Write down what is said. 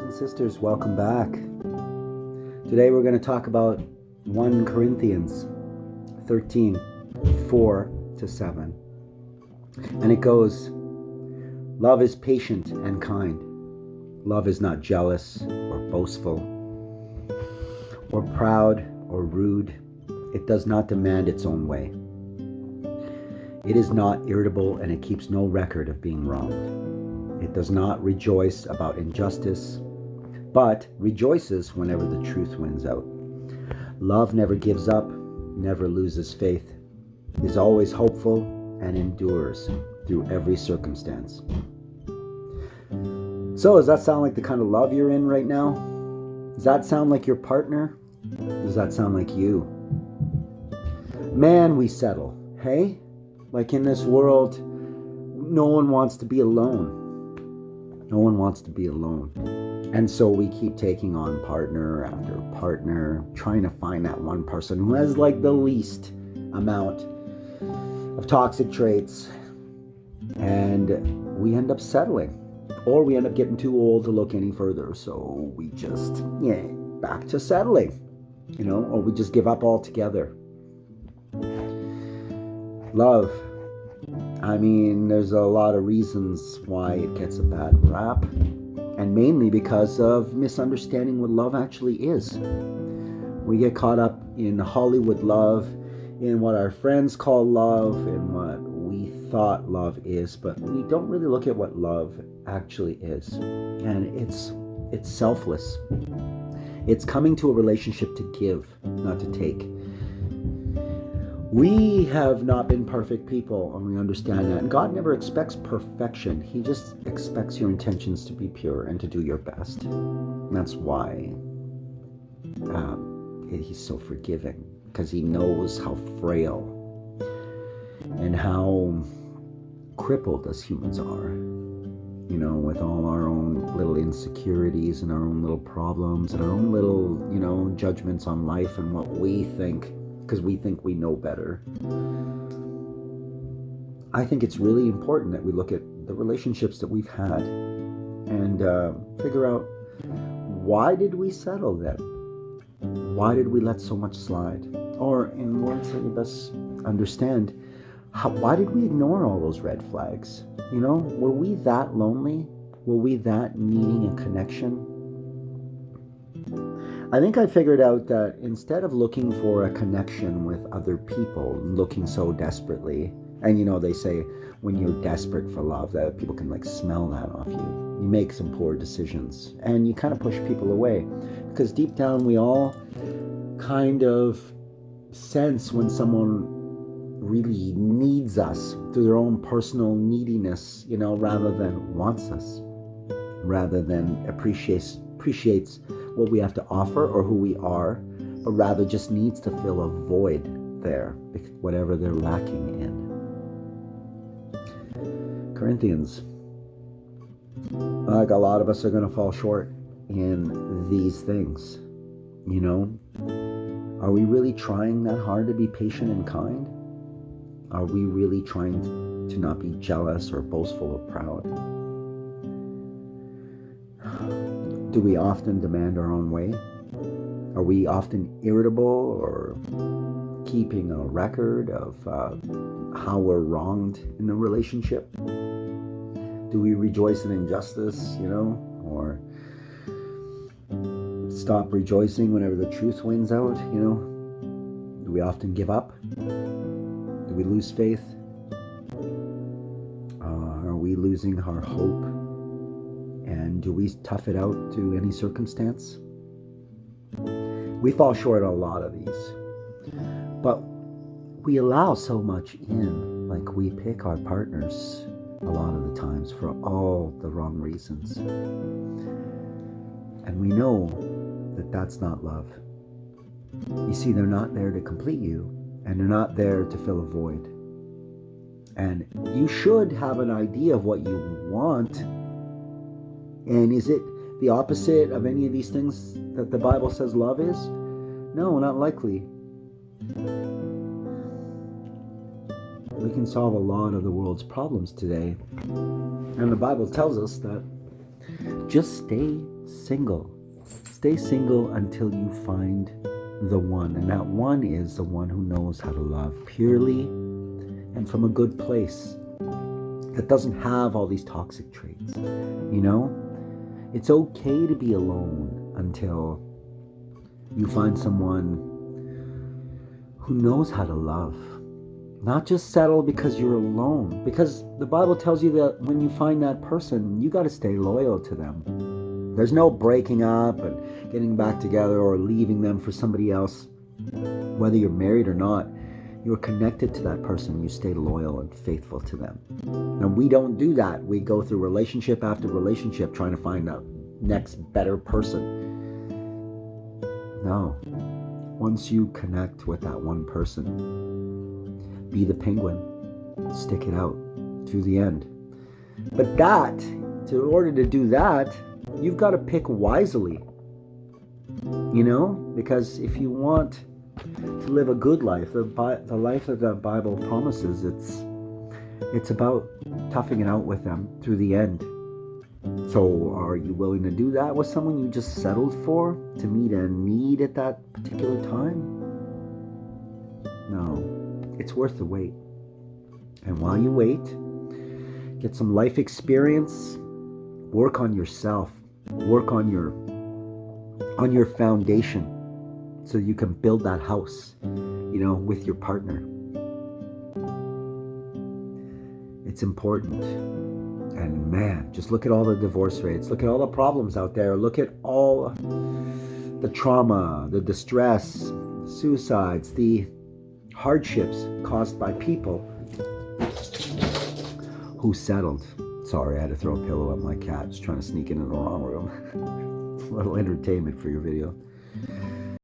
and sisters, welcome back. Today we're going to talk about 1 Corinthians 13, 4 to 7. And it goes, love is patient and kind. Love is not jealous or boastful or proud or rude. It does not demand its own way. It is not irritable, and it keeps no record of being wronged. It does not rejoice about injustice, but rejoices whenever the truth wins out. Love never gives up, never loses faith, is always hopeful, and endures through every circumstance. So, does that sound like the kind of love you're in right now? Does that sound like your partner? Does that sound like you? Man, we settle, hey? Like in this world, no one wants to be alone. No one wants to be alone. And so we keep taking on partner after partner, trying to find that one person who has like the least amount of toxic traits. And we end up settling. Or we end up getting too old to look any further. So we just, back to settling. Or we just give up altogether. Love. There's a lot of reasons why it gets a bad rap, and mainly because of misunderstanding what love actually is. We get caught up in Hollywood love, in what our friends call love, in what we thought love is, but we don't really look at what love actually is. And it's selfless. It's coming to a relationship to give, not to take. We have not been perfect people, and we understand that. And God never expects perfection. He just expects your intentions to be pure and to do your best. And that's why He's so forgiving, because He knows how frail and how crippled us humans are. With all our own little insecurities and our own little problems and our own little, judgments on life and what we think, because we think we know better. I think it's really important that we look at the relationships that we've had and figure out, why did we settle then? Why did we let so much slide? Or in words that you best understand, why did we ignore all those red flags? Were we that lonely? Were we that needing a connection? I think I figured out that instead of looking for a connection with other people, looking so desperately, and they say when you're desperate for love, that people can smell that off you. You make some poor decisions and you kind of push people away, because deep down we all kind of sense when someone really needs us through their own personal neediness, rather than wants us, rather than appreciates what we have to offer or who we are, but rather just needs to fill a void there, whatever they're lacking in. Corinthians, like a lot of us are going to fall short in these things. Are we really trying that hard to be patient and kind? Are we really trying to not be jealous or boastful or proud? Do we often demand our own way? Are we often irritable or keeping a record of how we're wronged in a relationship? Do we rejoice in injustice, or stop rejoicing whenever the truth wins out, Do we often give up? Do we lose faith? Are we losing our hope? And do we tough it out to any circumstance? We fall short on a lot of these. But we allow so much in. We pick our partners a lot of the times for all the wrong reasons. And we know that that's not love. You see, they're not there to complete you, and they're not there to fill a void. And you should have an idea of what you want. And is it the opposite of any of these things that the Bible says love is? No, not likely. We can solve a lot of the world's problems today. And the Bible tells us that just stay single. Stay single until you find the one. And that one is the one who knows how to love purely and from a good place. That doesn't have all these toxic traits. You know? It's okay to be alone until you find someone who knows how to love. Not just settle because you're alone. Because the Bible tells you that when you find that person, you got to stay loyal to them. There's no breaking up and getting back together or leaving them for somebody else. Whether you're married or not, you're connected to that person. You stay loyal and faithful to them. And we don't do that. We go through relationship after relationship trying to find the next better person. No. Once you connect with that one person, be the penguin. Stick it out through the end. But in order to do that, you've got to pick wisely. You know? Because if you want to live a good life, the life that the Bible promises, it's about toughing it out with them through the end. So are you willing to do that with someone you just settled for to meet a need at that particular time? No, it's worth the wait. And while you wait, get some life experience, work on yourself, work on your foundation so you can build that house, with your partner. It's important. And man, just look at all the divorce rates. Look at all the problems out there. Look at all the trauma, the distress, suicides, the hardships caused by people who settled. Sorry, I had to throw a pillow at my cat. Just trying to sneak into the wrong room. A little entertainment for your video.